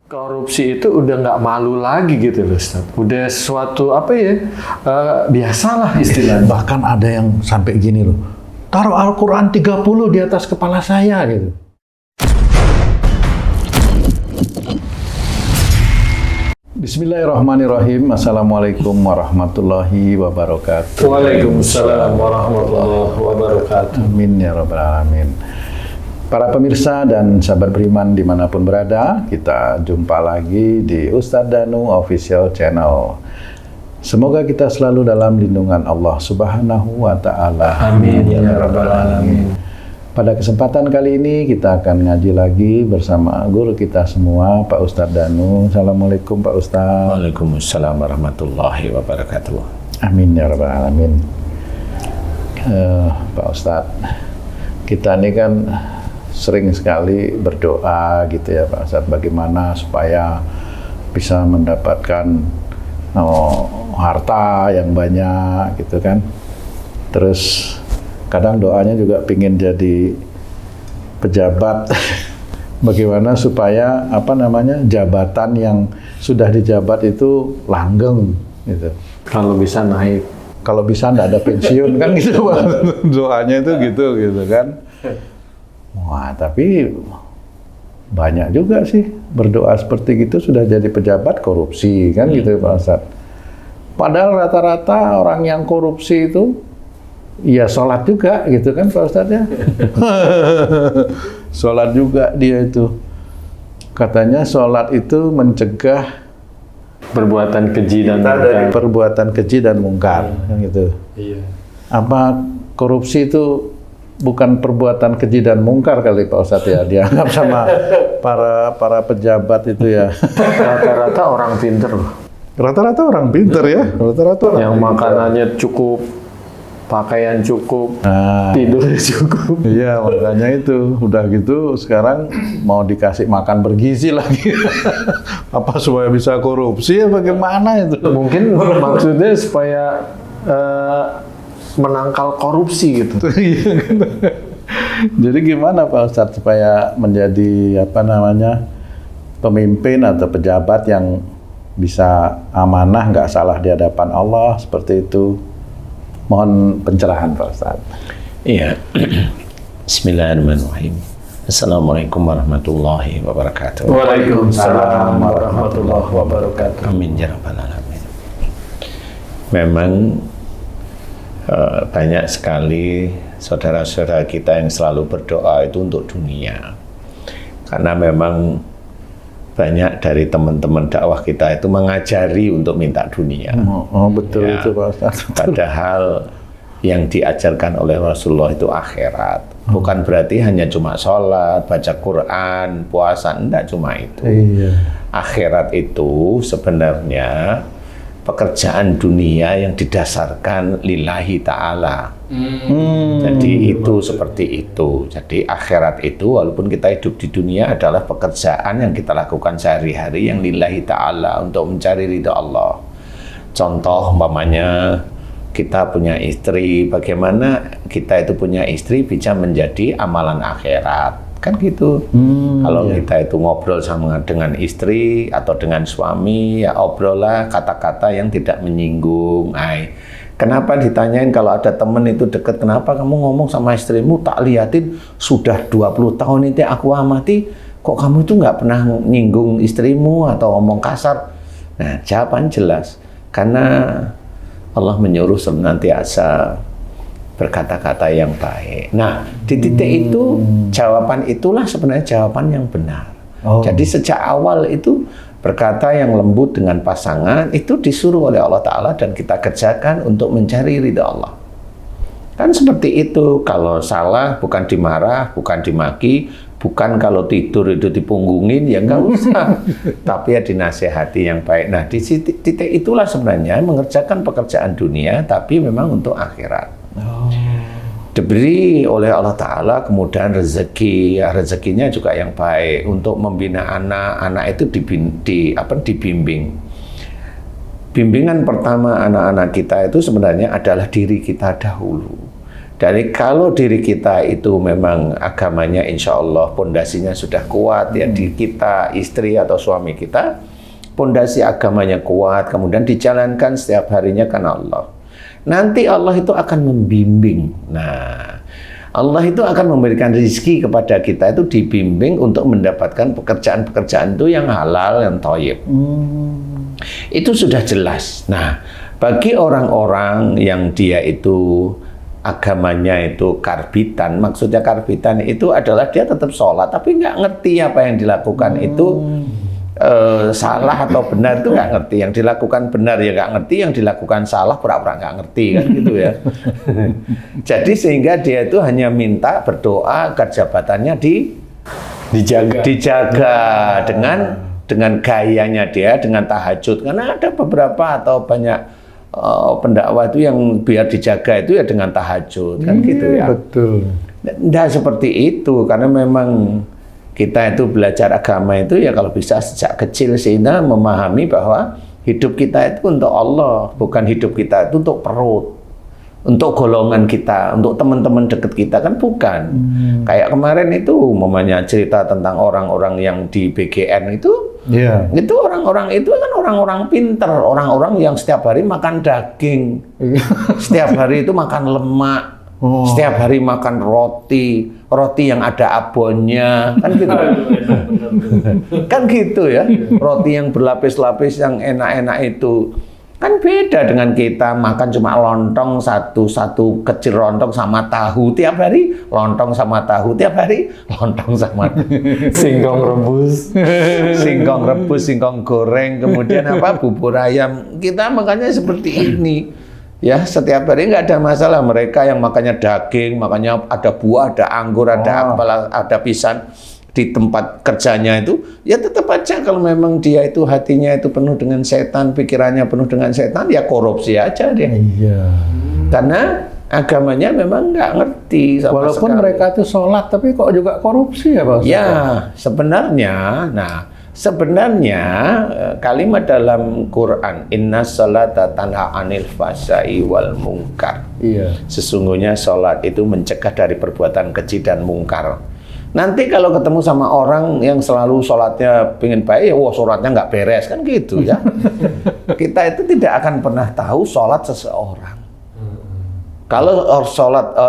Korupsi itu udah nggak malu lagi gitu loh, Ustaz. Udah sesuatu biasalah istilahnya. Bahkan ada yang sampai gini loh, taruh Al-Quran 30 di atas kepala saya gitu. Bismillahirrahmanirrahim. Assalamualaikum warahmatullahi wabarakatuh. Waalaikumsalam warahmatullahi wabarakatuh. Amin ya rabbal alamin. Para pemirsa dan sahabat beriman dimanapun berada, kita jumpa lagi di Ustadz Danu Official Channel. Semoga kita selalu dalam lindungan Allah Subhanahu wa Ta'ala. Amin ya rabbal alamin. Pada kesempatan kali ini kita akan ngaji lagi bersama guru kita semua, Pak Ustadz Danu. Assalamualaikum Pak Ustadz. Waalaikumsalam warahmatullahi wabarakatuh. Amin ya rabbal alamin. Pak Ustadz, kita ini kan sering sekali berdoa gitu ya Pak Ustadz, bagaimana supaya bisa mendapatkan harta yang banyak gitu kan. Terus kadang doanya juga pingin jadi pejabat. Bagaimana supaya jabatan yang sudah dijabat itu langgeng gitu. Kalau bisa naik. Kalau bisa nggak ada pensiun kan gitu Pak. Doanya itu gitu kan. Wah, tapi banyak juga sih berdoa seperti gitu sudah jadi pejabat korupsi kan gitu Pak Ustadz. Padahal rata-rata orang yang korupsi itu ya sholat juga gitu kan Pak Ustadz ya. Sholat juga dia itu. Katanya sholat itu mencegah perbuatan keji dan mungkar. Perbuatan keji dan mungkar kan gitu. Iya. Apa korupsi itu bukan perbuatan keji dan mungkar kali Pak Ustadz ya, dianggap sama para pejabat itu ya. Rata-rata orang pinter. Rata-rata orang pinter ya. Rata-rata yang makanannya cukup, pakaian cukup, tidurnya cukup. Iya, makanya itu. Udah gitu sekarang mau dikasih makan bergizi lagi. Apa supaya bisa korupsi ya bagaimana itu? Mungkin maksudnya supaya menangkal korupsi gitu. Jadi gimana Pak Ustadz supaya menjadi pemimpin atau pejabat yang bisa amanah, nggak salah di hadapan Allah seperti itu? Mohon pencerahan Pak Ustadz. Iya. Bismillahirrahmanirrahim. Assalamualaikum warahmatullahi wabarakatuh. Waalaikumsalam warahmatullahi wabarakatuh. Amin ya rabbal alamin. Memang banyak sekali saudara-saudara kita yang selalu berdoa itu untuk dunia. Karena memang banyak dari teman-teman dakwah kita itu mengajari untuk minta dunia. Oh betul ya, itu Pak Ustadz. Padahal yang diajarkan oleh Rasulullah itu akhirat. Bukan berarti hanya cuma sholat, baca Quran, puasa, enggak cuma itu. Iya. Akhirat itu sebenarnya pekerjaan dunia yang didasarkan lillahi ta'ala. Jadi itu seperti itu. Jadi akhirat itu walaupun kita hidup di dunia adalah pekerjaan yang kita lakukan sehari-hari yang lillahi ta'ala untuk mencari ridha Allah. Contoh umpamanya kita punya istri, bagaimana kita itu punya istri bisa menjadi amalan akhirat. Kan gitu. Kalau kita itu ngobrol sama dengan istri atau dengan suami, ya obrollah kata-kata yang tidak menyinggung. Kenapa ditanyain kalau ada temen itu deket, kenapa kamu ngomong sama istrimu, tak liatin sudah 20 tahun ini aku amati, kok kamu itu nggak pernah nyinggung istrimu atau ngomong kasar? Nah, jawaban jelas. Karena Allah menyuruh senantiasa berkata-kata yang baik. Nah, di titik itu, jawaban itulah sebenarnya jawaban yang benar. Jadi sejak awal itu berkata yang lembut dengan pasangan, itu disuruh oleh Allah Ta'ala dan kita kerjakan untuk mencari ridha Allah. Kan seperti itu, kalau salah bukan dimarah, bukan dimaki, bukan kalau tidur itu dipunggungin, ya nggak usah. Tapi ya dinasehati yang baik. Nah, di titik itulah sebenarnya mengerjakan pekerjaan dunia, tapi memang untuk akhirat. Diberi oleh Allah Ta'ala kemudian rezeki, rezekinya juga yang baik untuk membina anak itu dibimbing. Bimbingan pertama anak-anak kita itu sebenarnya adalah diri kita dahulu. Dari kalau diri kita itu memang agamanya insya Allah pondasinya sudah kuat ya, di kita, istri atau suami kita, pondasi agamanya kuat, kemudian dijalankan setiap harinya karena Allah. Nanti Allah itu akan membimbing. Nah, Allah itu akan memberikan rezeki kepada kita itu dibimbing untuk mendapatkan pekerjaan-pekerjaan itu yang halal, yang thayyib. Itu sudah jelas. Nah, bagi orang-orang yang dia itu agamanya itu karbitan, maksudnya karbitan itu adalah dia tetap sholat tapi nggak ngerti apa yang dilakukan itu salah atau benar, itu nggak ngerti. Yang dilakukan benar ya nggak ngerti, yang dilakukan salah pura-pura nggak ngerti, kan gitu ya. Jadi sehingga dia itu hanya minta berdoa agar jabatannya dijaga dengan gayanya dia, dengan tahajud. Karena ada beberapa atau banyak pendakwah itu yang biar dijaga itu ya dengan tahajud, kan gitu ya. Betul. Nah, seperti itu karena memang kita itu belajar agama itu ya kalau bisa sejak kecil sehingga memahami bahwa hidup kita itu untuk Allah, bukan hidup kita itu untuk perut, untuk golongan kita, untuk teman-teman dekat kita, kan bukan. Kayak kemarin itu umpamanya cerita tentang orang-orang yang di BGN itu, itu orang-orang itu kan orang-orang pinter, orang-orang yang setiap hari makan daging, setiap hari itu makan lemak. Setiap hari makan roti yang ada abonnya, kan gitu. Kan gitu ya, roti yang berlapis-lapis yang enak-enak itu. Kan beda dengan kita makan cuma lontong satu kecil lontong sama tahu tiap hari, lontong sama tahu tiap hari, lontong sama Singkong rebus, singkong goreng, kemudian bubur ayam. Kita makannya seperti ini. Ya, setiap hari nggak ada masalah. Mereka yang makannya daging, makanya ada buah, ada anggur, ada apalah, ada pisang di tempat kerjanya itu, ya tetap aja kalau memang dia itu hatinya itu penuh dengan setan, pikirannya penuh dengan setan, ya korupsi aja dia. Iya. Karena agamanya memang nggak ngerti sama walaupun sekali. mereka itu sholat, tapi kok juga korupsi ya Pak Ustaz? Ya, sebenarnya kalimat dalam Quran, inna sholata tanha anil fahsya'i wal munkar. Iya. Sesungguhnya sholat itu mencegah dari perbuatan keji dan mungkar. Nanti kalau ketemu sama orang yang selalu sholatnya pengen baik, ya wah sholatnya nggak beres, kan gitu ya. Kita itu tidak akan pernah tahu sholat seseorang. Kalau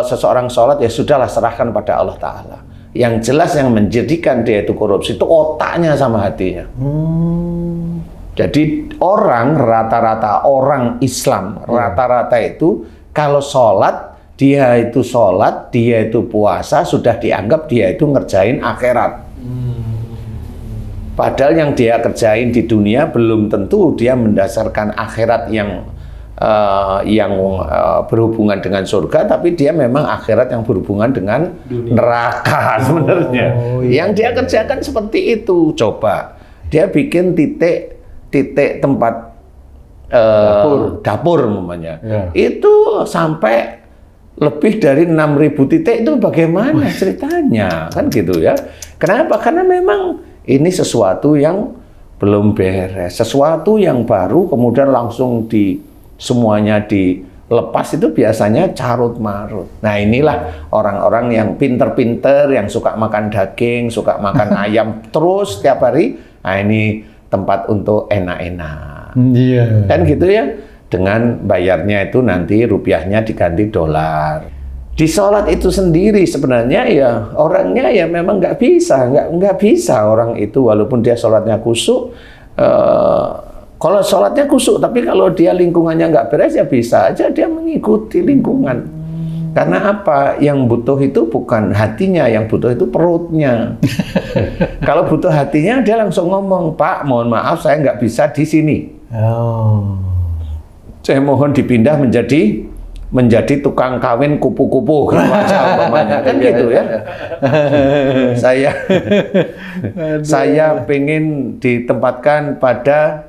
seseorang sholat, ya sudahlah serahkan pada Allah Ta'ala. Yang jelas yang menjadikan dia itu korupsi itu otaknya sama hatinya. Jadi rata-rata orang Islam, rata-rata itu kalau sholat, dia itu puasa, sudah dianggap dia itu ngerjain akhirat. Padahal yang dia kerjain di dunia belum tentu dia mendasarkan akhirat yang berhubungan dengan surga, tapi dia memang akhirat yang berhubungan dengan neraka sebenarnya. Yang dia kerjakan seperti itu. Coba dia bikin titik tempat dapur umpamanya. Itu sampai lebih dari 6.000 titik, itu bagaimana ceritanya? Kan gitu ya. Kenapa? Karena memang ini sesuatu yang belum beres, sesuatu yang baru kemudian langsung semuanya dilepas, itu biasanya carut marut. Nah, inilah orang-orang yang pinter-pinter, yang suka makan daging, suka makan ayam terus setiap hari. Nah, ini tempat untuk enak-enak. Iya. Kan gitu ya. Dengan bayarnya itu nanti rupiahnya diganti dolar. Di sholat itu sendiri sebenarnya ya orangnya ya memang nggak bisa orang itu walaupun dia sholatnya khusyuk. Kalau sholatnya khusyuk, tapi kalau dia lingkungannya nggak beres ya bisa aja dia mengikuti lingkungan. Karena apa? Yang butuh itu bukan hatinya, yang butuh itu perutnya. Kalau butuh hatinya dia langsung ngomong, Pak, mohon maaf saya nggak bisa di sini. Saya mohon dipindah menjadi tukang kawin kupu-kupu kan gitu ya. Saya pengen ditempatkan pada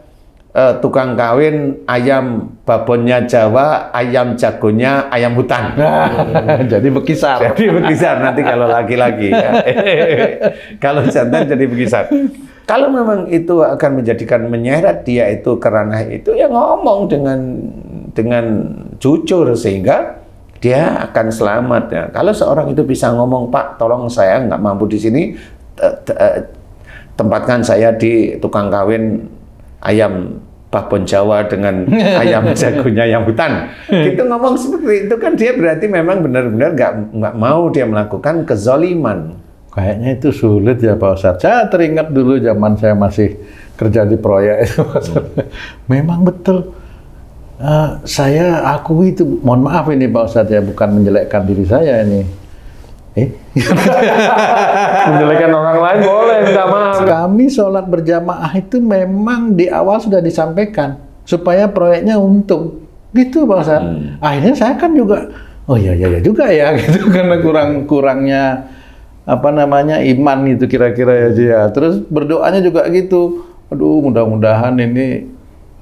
tukang kawin ayam babonnya Jawa, ayam jagonya ayam hutan. Jadi berkisar. Nanti kalau laki-laki ya. Kalau jantan jadi berkisar. Kalau memang itu akan menjadikan menyeret dia itu karena itu, ya ngomong dengan jujur sehingga dia akan selamat ya. Kalau seorang itu bisa ngomong, Pak, tolong saya nggak mampu di sini, tempatkan saya di tukang kawin ayam babon Jawa dengan ayam jagonya yang hutan. Gitu ngomong seperti itu kan dia berarti memang benar-benar nggak mau dia melakukan kezaliman. Kayaknya itu sulit ya Pak Ustadz. Saya teringat dulu zaman saya masih kerja di proyek itu. Memang betul. Saya akui itu, mohon maaf ini Pak Ustadz ya, bukan menjelekkan diri saya ini. Menjelekkan orang lain boleh, minta maaf. Kami sholat berjamaah itu memang di awal sudah disampaikan supaya proyeknya untung. Gitu Pak Ustadz. Akhirnya saya kan juga, oh iya juga ya gitu, karena kurangnya apa namanya iman gitu kira-kira ya. Terus berdoanya juga gitu. Aduh, mudah-mudahan ini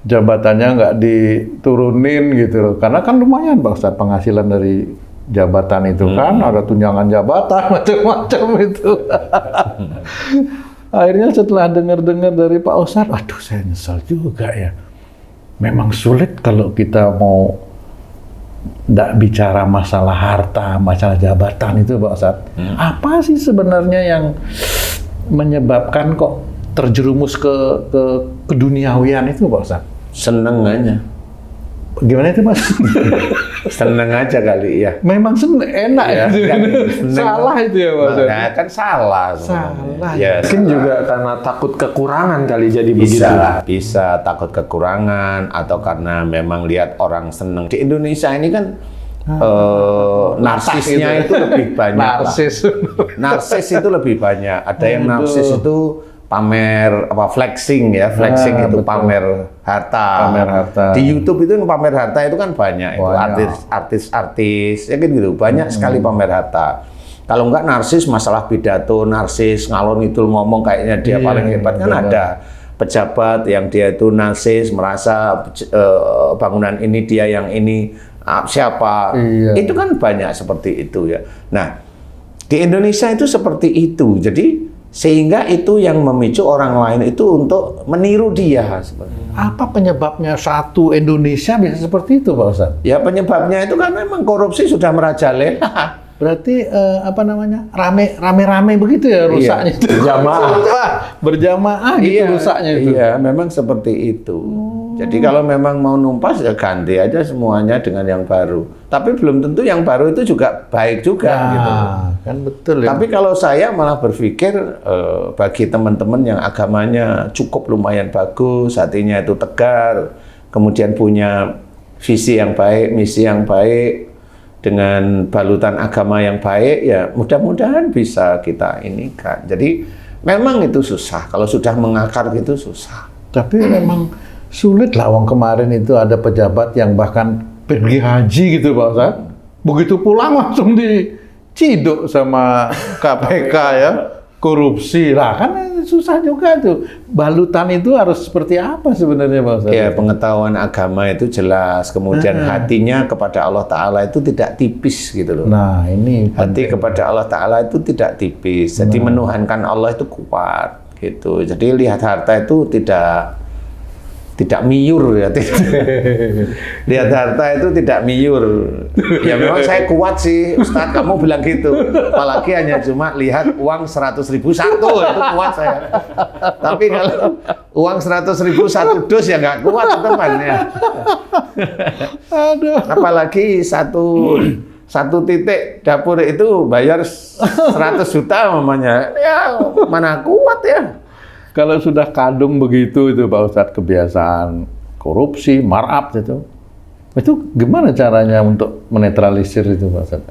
jabatannya nggak diturunin gitu loh. Karena kan lumayan Pak Ustadz penghasilan dari jabatan itu kan, ada tunjangan jabatan macam-macam itu. Akhirnya setelah dengar-dengar dari Pak Ustadz, aduh saya nyesal juga ya. Memang sulit kalau kita mau nggak bicara masalah harta, masalah jabatan itu Pak Ustadz. Apa sih sebenarnya yang menyebabkan kok terjerumus ke keduniawian itu Pak Ustadz? Seneng aja. Gimana itu Mas? Seneng aja kali ya. Memang enak ya. Salah itu ya Pak Ustadz. Nah, kan salah. Salah. Ya, Mungkin juga karena takut kekurangan kali jadi bisa, begitu. bisa takut kekurangan atau karena memang lihat orang seneng. Di Indonesia ini kan narsisnya itu lebih banyak. Narsis itu lebih banyak. Ada yang narsis itu pamer flexing ya, flexing itu betul. pamer harta. Di YouTube itu pamer harta itu kan banyak. Itu artis-artis ya kan gitu, banyak sekali pamer harta. Kalau enggak narsis masalah pidato, narsis ngalor ngidul ngomong kayaknya dia paling hebat kan ada. Pejabat yang dia itu narsis merasa bangunan ini dia yang ini siapa. Itu kan banyak seperti itu ya. Nah, di Indonesia itu seperti itu. Jadi sehingga itu yang memicu orang lain itu untuk meniru dia. Apa penyebabnya satu Indonesia bisa seperti itu Pak Ustadz? Ya penyebabnya itu kan memang korupsi sudah merajalela. Berarti apa namanya rame-rame begitu ya rusaknya itu. Berjamaah gitu rusaknya itu. Iya, memang seperti itu. Jadi kalau memang mau numpas ya ganti aja semuanya dengan yang baru. Tapi belum tentu yang baru itu juga baik juga gitu. Kan betul ya. Tapi kalau saya malah berpikir bagi teman-teman yang agamanya cukup lumayan bagus, hatinya itu tegar, kemudian punya visi yang baik, misi yang baik, dengan balutan agama yang baik, ya mudah-mudahan bisa kita ini kan. Jadi memang itu susah, kalau sudah mengakar gitu susah. Tapi memang sulit lah, wong kemarin itu ada pejabat yang bahkan pergi haji gitu Pak Ustadz. Begitu pulang langsung diciduk sama KPK ya, korupsi lah, kan susah juga tuh. Balutan itu harus seperti apa sebenarnya Pak Ustadz? Ya pengetahuan agama itu jelas, kemudian hatinya kepada Allah Ta'ala itu tidak tipis gitu loh. Nah ini hati kepada Allah Ta'ala itu tidak tipis, jadi menuhankan Allah itu kuat gitu. Jadi lihat harta itu tidak miur ya. Lihat harta itu tidak miur. Ya memang saya kuat sih, Ustadz, kamu bilang gitu. Apalagi hanya cuma lihat uang 100.000 satu, itu kuat saya. Tapi kalau uang 100.000 satu dus ya nggak kuat teman ya. Aduh. Apalagi satu titik dapur itu bayar 100 juta mamanya. Ya mana kuat ya. Kalau sudah kadung begitu itu Pak Ustadz, kebiasaan korupsi, markup itu gimana caranya untuk menetralisir itu Pak Ustadz?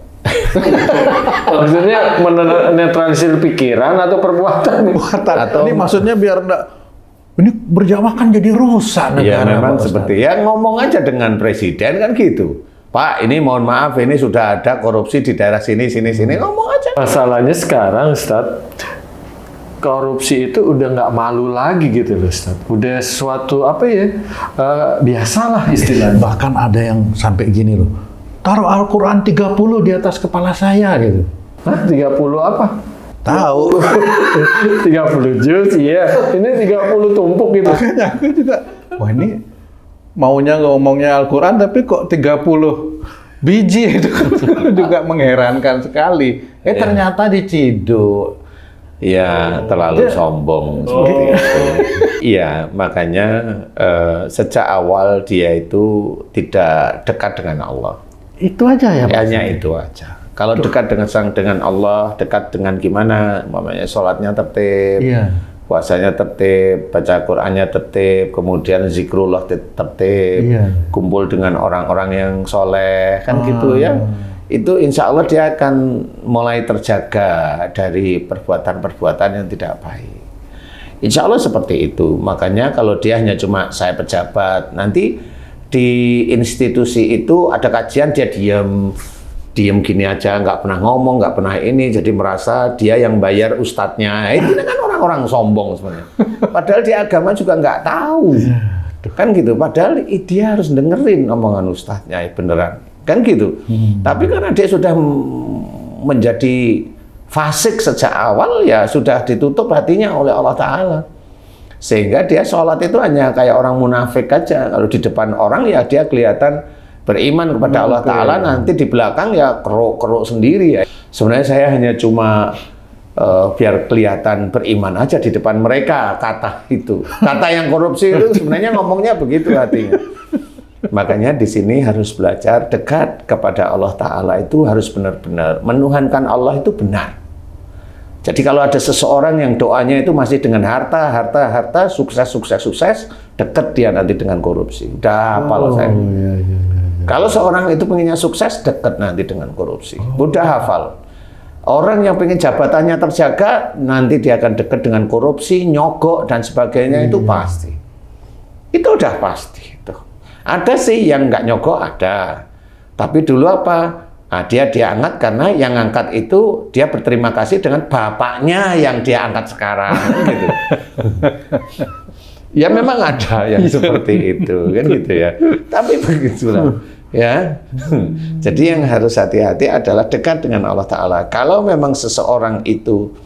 Maksudnya menetralisir pikiran atau perbuatan? Atau ini maksudnya biar enggak, ini berjamaah kan jadi rusak negara. Ya memang Pak Ustadz. seperti ya ngomong aja dengan presiden kan gitu. Pak, ini mohon maaf, ini sudah ada korupsi di daerah sini, ngomong aja. Masalahnya sekarang, Ustadz, korupsi itu udah nggak malu lagi gitu loh, Ustadz. Udah suatu apa ya, biasalah istilahnya. Bahkan ada yang sampai gini loh, taruh Al-Quran 30 di atas kepala saya gitu. Hah? 30 apa? Tahu. 30 juz, iya. Ini 30 tumpuk gitu. Makanya aku juga, wah ini maunya ngomongnya Al-Quran tapi kok 30 biji itu juga mengherankan sekali. Ternyata diciduk. Ya, terlalu sombong seperti itu. Iya, makanya sejak awal dia itu tidak dekat dengan Allah. Itu aja ya, Pak? Hanya itu aja. Kalau dekat dengan Allah, dekat dengan gimana? Umpamanya sholatnya tertib, puasanya tertib, baca Qur'annya tertib, kemudian zikrullah tertib, kumpul dengan orang-orang yang soleh, kan gitu ya. Itu insya Allah dia akan mulai terjaga dari perbuatan-perbuatan yang tidak baik. Insya Allah seperti itu. Makanya kalau dia hanya cuma saya pejabat, nanti di institusi itu ada kajian dia diem gini aja, nggak pernah ngomong, nggak pernah ini, jadi merasa dia yang bayar ustadznya. Itu kan orang-orang sombong sebenarnya. Padahal di agama juga nggak tahu, kan gitu. Padahal dia harus dengerin omongan ustadznya, beneran. Kan gitu. Tapi karena dia sudah menjadi fasik sejak awal, ya sudah ditutup hatinya oleh Allah Ta'ala. Sehingga dia sholat itu hanya kayak orang munafik aja. Kalau di depan orang ya dia kelihatan beriman kepada Allah Ta'ala, nanti di belakang ya keruk-keruk sendiri ya. Sebenarnya saya hanya cuma biar kelihatan beriman aja di depan mereka, kata itu. Kata yang korupsi itu sebenarnya ngomongnya begitu hatinya. Makanya di sini harus belajar dekat kepada Allah Ta'ala itu harus benar-benar menuhankan Allah itu benar. Jadi kalau ada seseorang yang doanya itu masih dengan harta, sukses, dekat dia nanti dengan korupsi. Udah hafal saya. Kalau seorang itu pengennya sukses, dekat nanti dengan korupsi. Udah hafal. Orang yang pengen jabatannya terjaga, nanti dia akan dekat dengan korupsi, nyogok, dan sebagainya, itu pasti. Itu udah pasti. Ada sih yang nggak nyogok, ada. Tapi dulu apa? Nah, dia diangkat karena yang angkat itu dia berterima kasih dengan bapaknya yang dia angkat sekarang. Gitu. Ya memang ada yang seperti itu, kan gitu ya. Tapi begitulah. Ya, jadi yang harus hati-hati adalah dekat dengan Allah Ta'ala. Kalau memang seseorang itu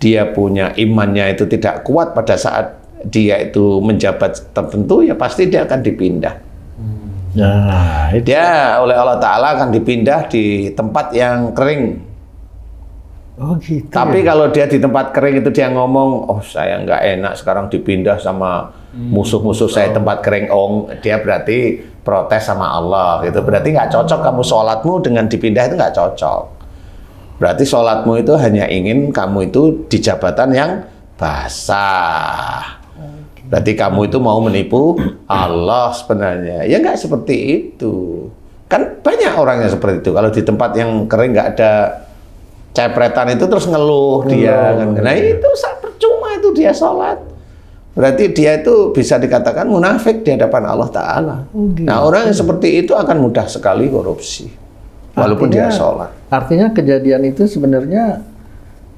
dia punya imannya itu tidak kuat pada saat dia itu menjabat tertentu, ya pasti dia akan dipindah. Dia oleh Allah Ta'ala akan dipindah di tempat yang kering. Oh gitu. Tapi kalau dia di tempat kering itu dia ngomong, oh saya nggak enak sekarang dipindah sama musuh-musuh saya tempat kering. Oh, dia berarti protes sama Allah gitu. Berarti nggak cocok kamu sholatmu dengan dipindah, itu nggak cocok. Berarti sholatmu itu hanya ingin kamu itu di jabatan yang basah. Berarti kamu itu mau menipu Allah sebenarnya. Ya nggak seperti itu. Kan banyak orang yang seperti itu. Kalau di tempat yang kering nggak ada cepretan itu terus ngeluh dia. Kan. Nah itu percuma itu dia sholat. Berarti dia itu bisa dikatakan munafik di hadapan Allah Ta'ala. Nah orang yang seperti itu akan mudah sekali korupsi. Walaupun dia sholat. Artinya kejadian itu sebenarnya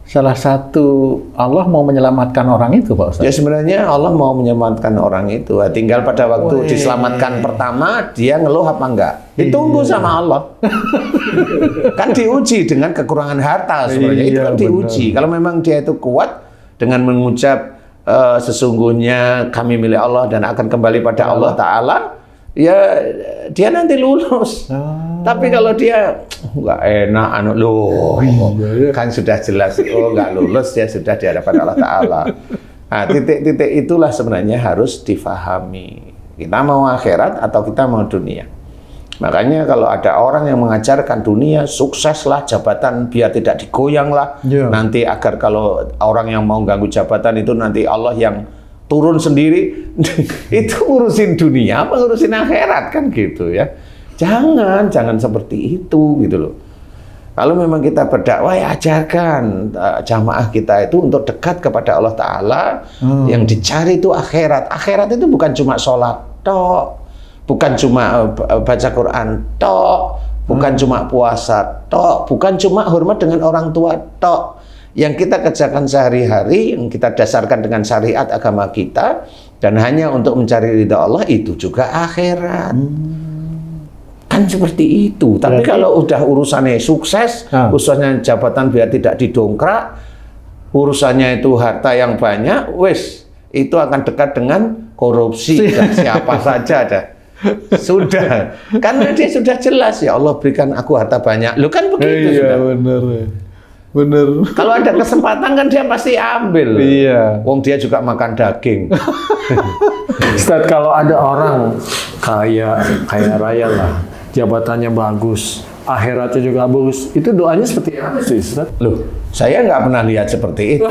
salah satu Allah mau menyelamatkan orang itu, Pak Ustaz? Ya sebenarnya Allah mau menyelamatkan orang itu. Tinggal pada waktu diselamatkan pertama, dia ngeluh apa enggak? Ditunggu sama Allah. Kan diuji dengan kekurangan harta sebenarnya. Itu kan diuji. Kalau memang dia itu kuat dengan mengucap sesungguhnya kami milik Allah dan akan kembali pada Allah Ta'ala, ya dia nanti lulus. Tapi kalau dia nggak enak, kan sudah jelas, nggak lulus, dia sudah di hadapan Allah Ta'ala. Nah, titik-titik itulah sebenarnya harus difahami. Kita mau akhirat atau kita mau dunia. Makanya kalau ada orang yang mengajarkan dunia, sukseslah jabatan biar tidak digoyang lah. Nanti agar kalau orang yang mau ganggu jabatan itu nanti Allah yang turun sendiri. Itu urusin dunia apa urusin akhirat kan gitu ya. Jangan seperti itu gitu loh. Kalau memang kita berdakwah ya ajarkan jamaah kita itu untuk dekat kepada Allah Ta'ala. Yang dicari itu akhirat. Akhirat itu bukan cuma sholat tok, bukan cuma baca Quran tok, bukan cuma puasa tok, bukan cuma hormat dengan orang tua tok. Yang kita kerjakan sehari-hari, yang kita dasarkan dengan syariat agama kita, dan hanya untuk mencari ridha Allah, itu juga akhirat. Kan seperti itu. Tapi kalau udah urusannya sukses, urusannya jabatan biar tidak didongkrak, urusannya itu harta yang banyak, wes itu akan dekat dengan korupsi dan siapa saja ada. Sudah, karena dia sudah jelas, ya Allah berikan aku harta banyak. Lu kan begitu Iya, sudah. bener. Kalau ada kesempatan kan dia pasti ambil. Iya. Wong dia juga makan daging. Ustaz, kalau ada orang kaya raya lah, jabatannya bagus, akhiratnya juga bagus, itu doanya seperti apa sih, Ustaz? Loh, saya nggak pernah lihat seperti itu.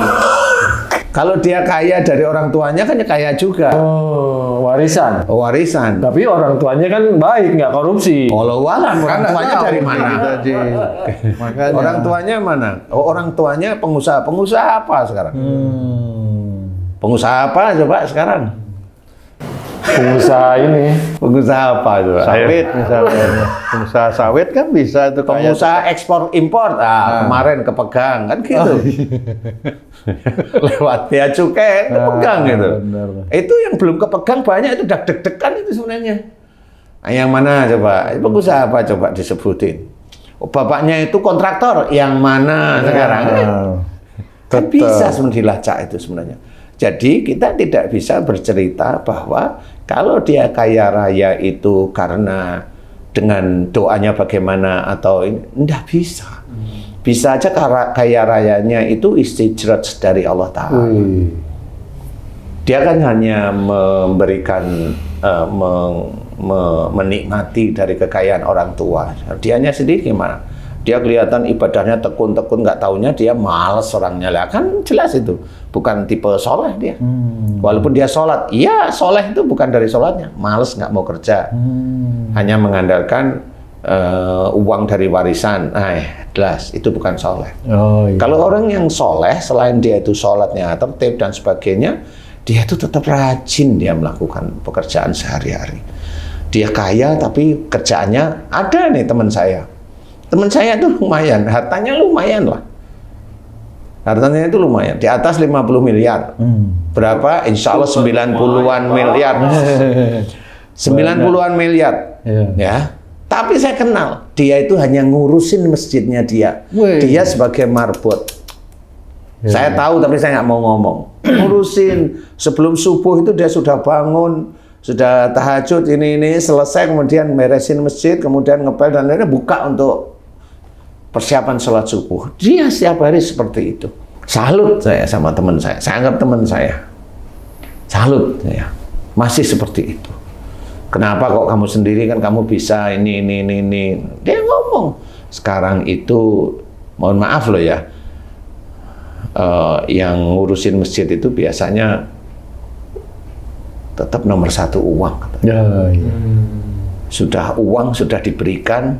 Kalau dia kaya dari orang tuanya kan ya kaya juga. Oh, warisan. Warisan. Tapi orang tuanya kan baik, nggak korupsi. Walau alam, orang tuanya dari mana? Makanya. Orang tuanya mana? Oh, orang tuanya pengusaha. Pengusaha apa sekarang? Pengusaha apa coba sekarang? Pengusaha ini. Pengusaha apa coba? Sawit misalnya. Pengusaha sawit kan bisa itu Pengusaha ekspor impor. Kemarin kepegang kan gitu. Lewat bea cukai kepegang gitu. benar. Itu yang belum kepegang banyak itu deg-degan itu sebenarnya. Nah, yang mana coba? Pengusaha apa coba disebutin? Oh, bapaknya itu kontraktor. Yang mana sekarang? Kan bisa sebenarnya dilacak itu sebenarnya. Jadi kita tidak bisa bercerita bahwa kalau dia kaya raya itu karena dengan doanya bagaimana atau ini, tidak bisa. Bisa aja kaya rayanya itu istijrat dari Allah Ta'ala. Dia kan hanya memberikan, menikmati dari kekayaan orang tua. Dianya sendiri gimana? Dia kelihatan ibadahnya tekun-tekun, nggak taunya dia malas orangnya lah. Kan jelas itu, bukan tipe soleh dia. Walaupun dia sholat, iya soleh itu bukan dari sholatnya. Malas, nggak mau kerja. Hanya mengandalkan uang dari warisan. Jelas, itu bukan soleh. Oh, iya. Kalau orang yang soleh, selain dia itu sholatnya tertib dan sebagainya, dia itu tetap rajin dia melakukan pekerjaan sehari-hari. Dia kaya tapi kerjaannya ada nih teman saya. Teman saya itu lumayan, hartanya lumayan lah. Hartanya itu lumayan, di atas 50 miliar. Berapa? Insya Allah 90-an miliar. 90-an miliar. Ya. Tapi saya kenal, dia itu hanya ngurusin masjidnya dia. Dia sebagai marbot. Saya tahu tapi saya nggak mau ngomong. Ngurusin, sebelum subuh itu dia sudah bangun, sudah tahajud, ini selesai, kemudian beresin masjid, kemudian ngepel dan lainnya, buka untuk persiapan sholat subuh. Dia setiap hari seperti itu. Salut saya sama teman saya anggap teman saya. Salut saya. Masih seperti itu. Kenapa kok kamu sendiri kan kamu bisa ini. Dia ngomong. Sekarang itu, mohon maaf loh ya, yang ngurusin masjid itu biasanya tetap nomor satu uang. Ya, iya. Sudah uang sudah diberikan,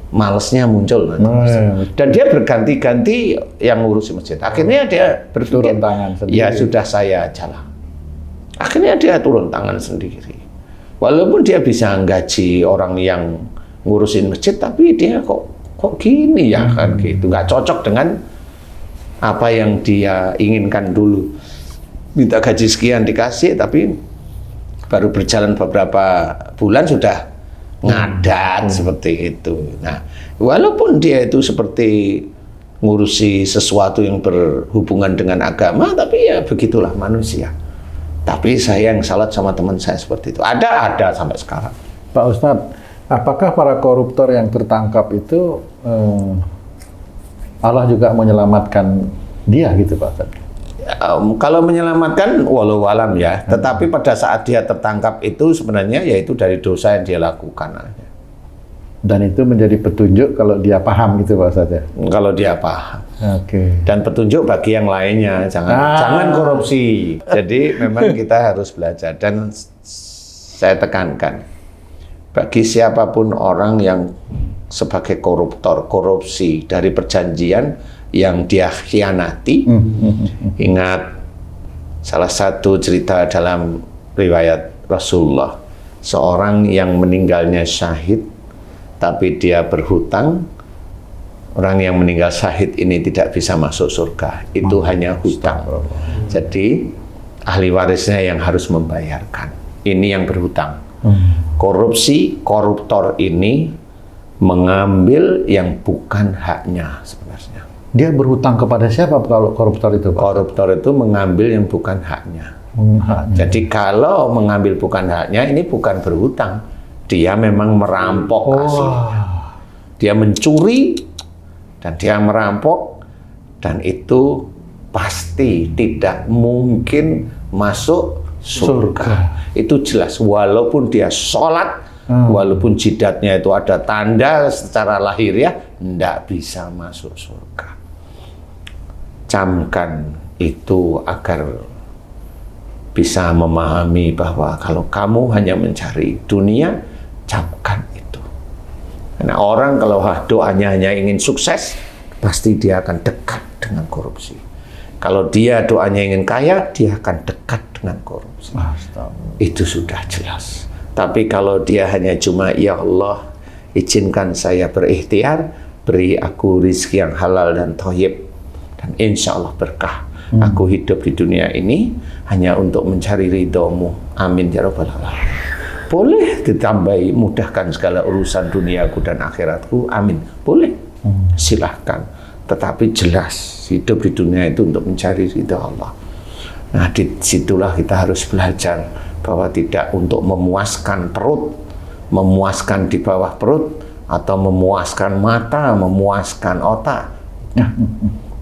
malesnya muncul nanti. Dan dia berganti-ganti yang ngurusi masjid. Akhirnya dia berpikir, turun tangan sendiri. ya sudah saya jalan. Akhirnya dia turun tangan sendiri. Walaupun dia bisa gaji orang yang ngurusin masjid, tapi dia kok gini ya kan gitu. Nggak cocok dengan apa yang dia inginkan dulu. Minta gaji sekian dikasih, tapi baru berjalan beberapa bulan sudah ngadat seperti itu. Nah, walaupun dia itu seperti ngurusi sesuatu yang berhubungan dengan agama, tapi ya begitulah manusia. Tapi saya yang salat sama teman saya seperti itu. Ada sampai sekarang. Pak Ustadz, apakah para koruptor yang tertangkap itu Allah juga menyelamatkan dia gitu Pak Ustadz? Kalau menyelamatkan walau alam ya, tetapi pada saat dia tertangkap itu sebenarnya yaitu dari dosa yang dia lakukan aja. Dan itu menjadi petunjuk kalau dia paham gitu Pak Ustadz ya? Kalau dia paham. Oke. Dan petunjuk bagi yang lainnya, jangan korupsi. Jadi memang kita harus belajar, dan saya tekankan bagi siapapun orang yang sebagai koruptor, korupsi dari perjanjian yang dia khianati. Ingat salah satu cerita dalam riwayat Rasulullah, seorang yang meninggalnya syahid tapi dia berhutang. Orang yang meninggal syahid ini tidak bisa masuk surga, itu hanya hutang. Jadi ahli warisnya yang harus membayarkan. Ini yang berhutang. Korupsi, koruptor ini mengambil yang bukan haknya sebenarnya. Dia berhutang kepada siapa kalau koruptor itu Pak? Koruptor itu mengambil yang bukan haknya. Jadi kalau mengambil bukan haknya, ini bukan berhutang. Dia memang merampok asli. Dia mencuri dan dia merampok, dan itu pasti tidak mungkin masuk surga. Itu jelas, walaupun dia sholat, walaupun jidatnya itu ada tanda secara lahiriah, tidak bisa masuk surga. Camkan itu agar bisa memahami bahwa kalau kamu hanya mencari dunia, camkan itu. Karena orang kalau doanya hanya ingin sukses, pasti dia akan dekat dengan korupsi. Kalau dia doanya ingin kaya, dia akan dekat dengan korupsi. Itu sudah jelas. Tapi kalau dia hanya cuma, ya Allah, izinkan saya berikhtiar, beri aku rizki yang halal dan thayyib, dan insya Allah berkah. Aku hidup di dunia ini hanya untuk mencari ridhomu. Amin ya rabbal alamin. Boleh ditambahi, mudahkan segala urusan duniaku dan akhiratku. Amin. Boleh. Silahkan. Tetapi jelas, hidup di dunia itu untuk mencari ridha Allah. Nah, disitulah kita harus belajar bahwa tidak untuk memuaskan perut, memuaskan di bawah perut, atau memuaskan mata, memuaskan otak.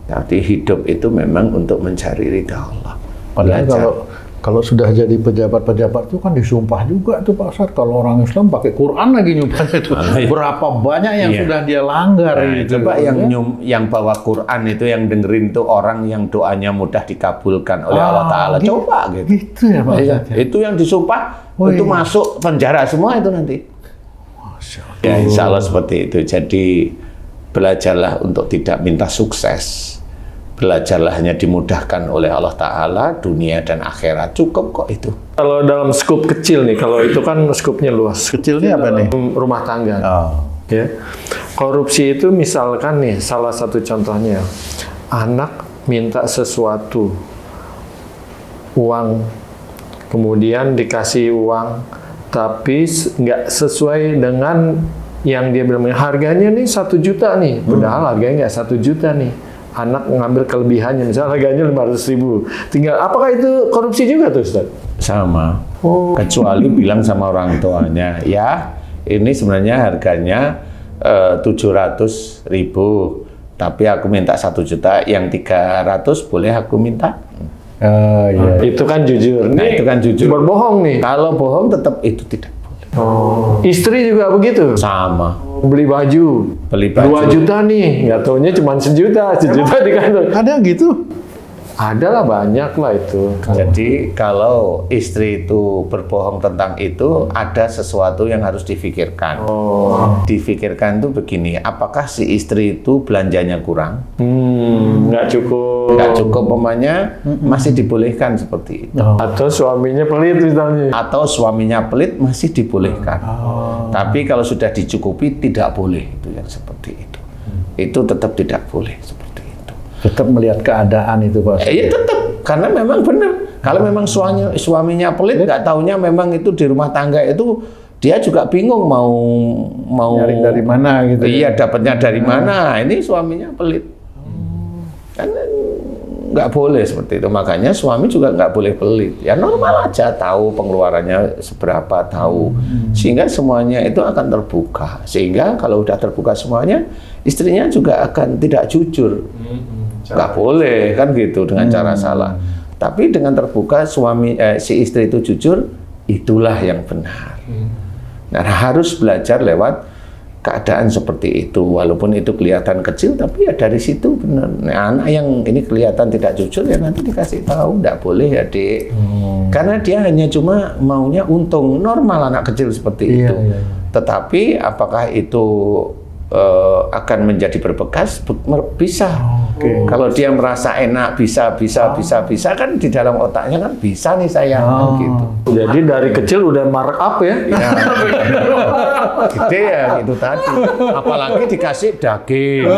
Jadi hidup itu memang untuk mencari ridha Allah. Padahal kalau sudah jadi pejabat-pejabat itu kan disumpah juga tuh Pak Ustadz, kalau orang Islam pakai Quran lagi nyumpah itu. Berapa banyak yang sudah dia langgar gitu. Coba yang bawa Quran itu, yang dengerin tuh orang yang doanya mudah dikabulkan oleh Allah Ta'ala. Coba gitu. Gitu ya Pak Ustadz. Itu yang disumpah, itu masuk penjara semua itu nanti. Ya, insya Allah seperti itu. Jadi belajarlah untuk tidak minta sukses. Belajarlah hanya dimudahkan oleh Allah Ta'ala, dunia dan akhirat. Cukup kok itu. Kalau dalam skup kecil nih, kalau itu kan skupnya luas. Kecilnya apa nih? Rumah tangga. Ya. Korupsi itu misalkan nih, salah satu contohnya, anak minta sesuatu, uang, kemudian dikasih uang, tapi nggak sesuai dengan yang dia bilang. Harganya nih 1 juta nih, padahal harganya nggak 1 juta nih. Anak ngambil kelebihannya, misalnya harganya 500.000. Tinggal, apakah itu korupsi juga tuh Ustaz? Sama. Kecuali bilang sama orang tuanya, ya ini sebenarnya harganya 700.000, tapi aku minta 1 juta, yang 300 boleh aku minta? Iya. Itu kan jujur. Nah, itu kan jujur. Berbohong nih. Kalau bohong tetap itu tidak boleh. Istri juga begitu? Sama. Beli baju 2 juta nih, nggak taunya cuma 1 juta di kantor. Ada gitu? Ada lah, banyak lah itu. Jadi kalau istri itu berbohong tentang itu, ada sesuatu yang harus difikirkan. Difikirkan itu begini, apakah si istri itu belanjanya kurang? Nggak cukup. Nggak cukup, umpamanya masih dibolehkan seperti itu. Atau suaminya pelit misalnya. Atau suaminya pelit, masih dibolehkan. Tapi kalau sudah dicukupi, tidak boleh itu yang seperti itu. Itu tetap tidak boleh seperti itu. Tetap melihat keadaan itu Pak. Ya tetap, karena memang benar. Kalau memang suaminya pelit, nggak taunya memang itu di rumah tangga itu dia juga bingung mau nyari dari mana gitu. Iya, dapatnya dari mana? Ini suaminya pelit. Kan nggak boleh seperti itu. Makanya suami juga nggak boleh pelit. Ya normal aja, tahu pengeluarannya seberapa, tahu. Sehingga semuanya itu akan terbuka. Sehingga kalau udah terbuka semuanya, istrinya juga akan tidak jujur. Nggak boleh kan gitu dengan cara salah. Tapi dengan terbuka si istri itu jujur, itulah yang benar. Nah, harus belajar lewat keadaan seperti itu, walaupun itu kelihatan kecil, tapi ya dari situ benar. Nah, anak yang ini kelihatan tidak jujur, ya nanti dikasih tahu, nggak boleh ya Dek, karena dia hanya cuma maunya untung. Normal anak kecil seperti itu. Tetapi apakah itu akan menjadi berbekas? Bisa. Kalau dia merasa enak, bisa kan di dalam otaknya kan bisa nih saya gitu. Jadi dari kecil udah markup ya? Ya. Gede ya itu tadi. Apalagi dikasih daging,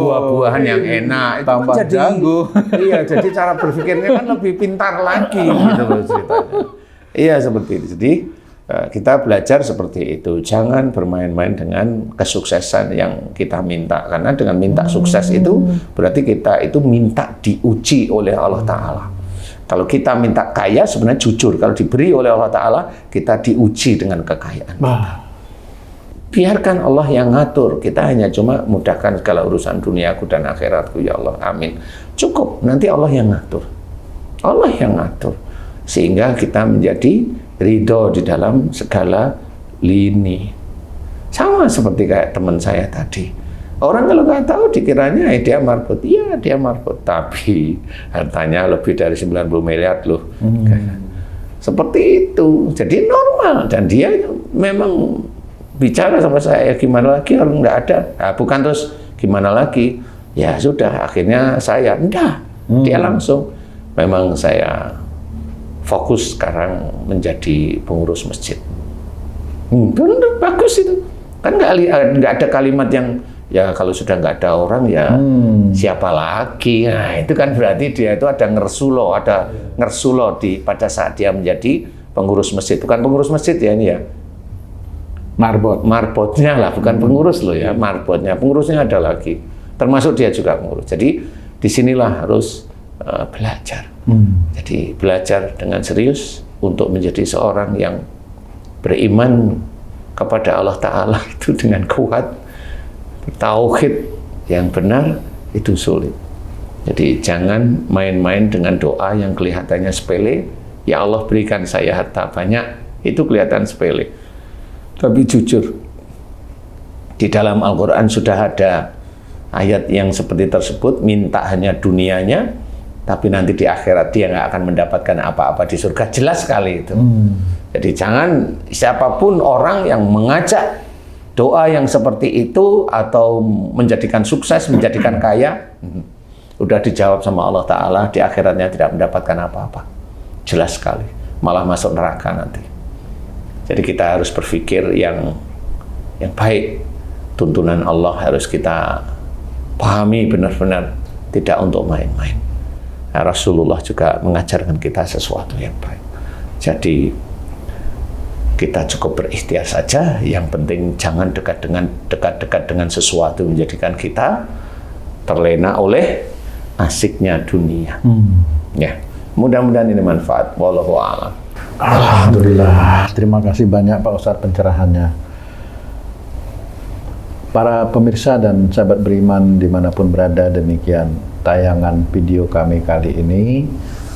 buah-buahan yang enak, itu tambah kan jadi jago. Iya, jadi cara berpikirnya kan lebih pintar lagi gitu loh ceritanya. Iya seperti itu. Jadi kita belajar seperti itu. Jangan bermain-main dengan kesuksesan yang kita minta. Karena dengan minta sukses itu berarti kita itu minta diuji oleh Allah Ta'ala. Kalau kita minta kaya sebenarnya jujur. Kalau diberi oleh Allah Ta'ala, kita diuji dengan kekayaan. Biarkan Allah yang ngatur. Kita hanya cuma mudahkan segala urusan duniaku dan akhiratku, ya Allah. Amin. Cukup, nanti Allah yang ngatur. Allah yang ngatur. Sehingga kita menjadi ridho di dalam segala lini. Sama seperti kayak teman saya tadi. Orang kalau nggak tahu dikiranya dia marbot. Iya, dia marbot. Tapi hartanya lebih dari 90 miliar loh. Seperti itu. Jadi normal. Dan dia memang bicara sama saya, gimana lagi kalau nggak ada. Nah, bukan terus gimana lagi. Ya sudah, akhirnya saya, enggak. Dia langsung. Memang saya fokus sekarang menjadi pengurus masjid. Benar, bagus itu. Kan nggak ada kalimat yang ya kalau sudah nggak ada orang ya siapa lagi. Nah itu kan berarti dia itu ada ngersulo pada saat dia menjadi pengurus masjid. Bukan pengurus masjid ya ini ya. Marbotnya lah, bukan pengurus loh ya, marbotnya. Pengurusnya ada lagi. Termasuk dia juga pengurus. Jadi disinilah harus belajar. Jadi belajar dengan serius untuk menjadi seorang yang beriman kepada Allah Ta'ala itu dengan kuat. Tauhid yang benar itu sulit. Jadi jangan main-main dengan doa yang kelihatannya sepele. Ya Allah berikan saya harta banyak, itu kelihatan sepele. Tapi jujur, di dalam Al-Quran sudah ada ayat yang seperti tersebut, minta hanya dunianya, tapi nanti di akhirat dia nggak akan mendapatkan apa-apa di surga. Jelas sekali itu. Jadi jangan siapapun orang yang mengajak doa yang seperti itu atau menjadikan sukses, menjadikan kaya, udah dijawab sama Allah Ta'ala, di akhiratnya tidak mendapatkan apa-apa. Jelas sekali, malah masuk neraka nanti. Jadi kita harus berpikir yang baik. Tuntunan Allah harus kita pahami benar-benar, tidak untuk main-main. Nah, Rasulullah juga mengajarkan kita sesuatu yang baik. Jadi kita cukup berikhtiar saja. Yang penting jangan dekat-dekat dengan sesuatu menjadikan kita terlena oleh asiknya dunia. Ya, mudah-mudahan ini manfaat. Wallahu a'lam. Alhamdulillah. Terima kasih banyak Pak Ustadz pencerahannya. Para pemirsa dan sahabat beriman dimanapun berada, demikian tayangan video kami kali ini.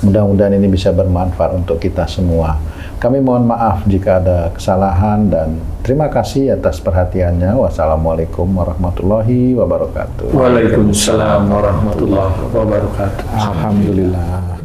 Mudah-mudahan ini bisa bermanfaat untuk kita semua. Kami mohon maaf jika ada kesalahan dan terima kasih atas perhatiannya. Wassalamualaikum warahmatullahi wabarakatuh. Waalaikumsalam warahmatullahi wabarakatuh. Alhamdulillah.